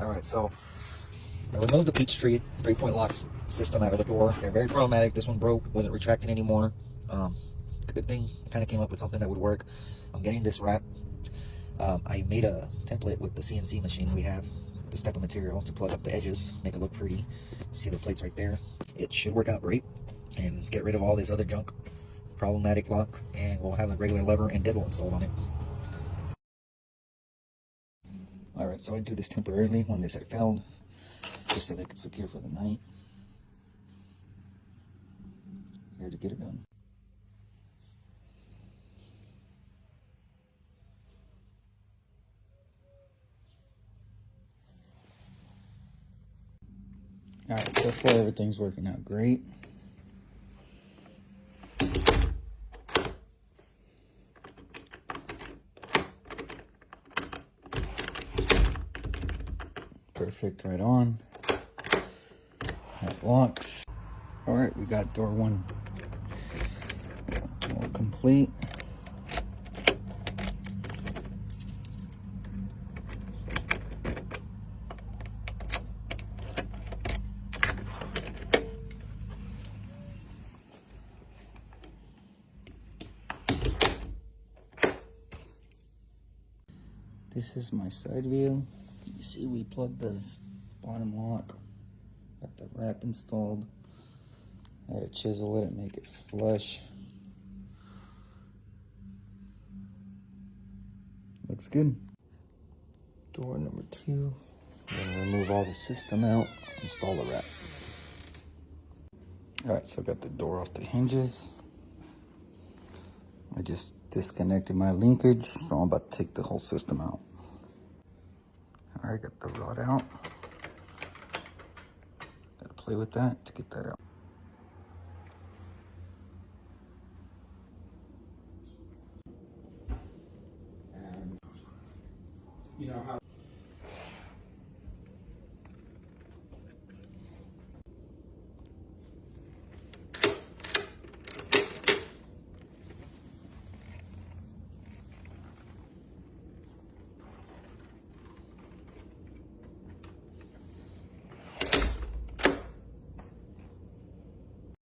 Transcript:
Alright, so I removed the Peachtree 3-point lock system out of the door. They're very problematic. This one broke, wasn't retracting anymore. Good thing I kind of came up with something that would work. I'm getting this wrap. I made a template with the CNC machine we have, this type of material to plug up the edges, make it look pretty. See the plates right there? It should work out great and get rid of all this other junk, problematic lock, and we'll have a regular lever and dibble installed on it. Alright, so I do this temporarily when this had failed, just so they could secure for the night. Here to get it done. Alright, so far everything's working out great. Perfect, right on. That locks. Alright, we got door one all complete. This is my side view. You see we plugged this bottom lock, got the wrap installed. I had to chisel it and make it flush. Looks good. Door number two. I'm gonna remove all the system out, install the wrap. Alright, so I got the door off the hinges. I just disconnected my linkage, so I'm about to take the whole system out. Alright, got the rod out. Gotta play with that to get that out. And you know how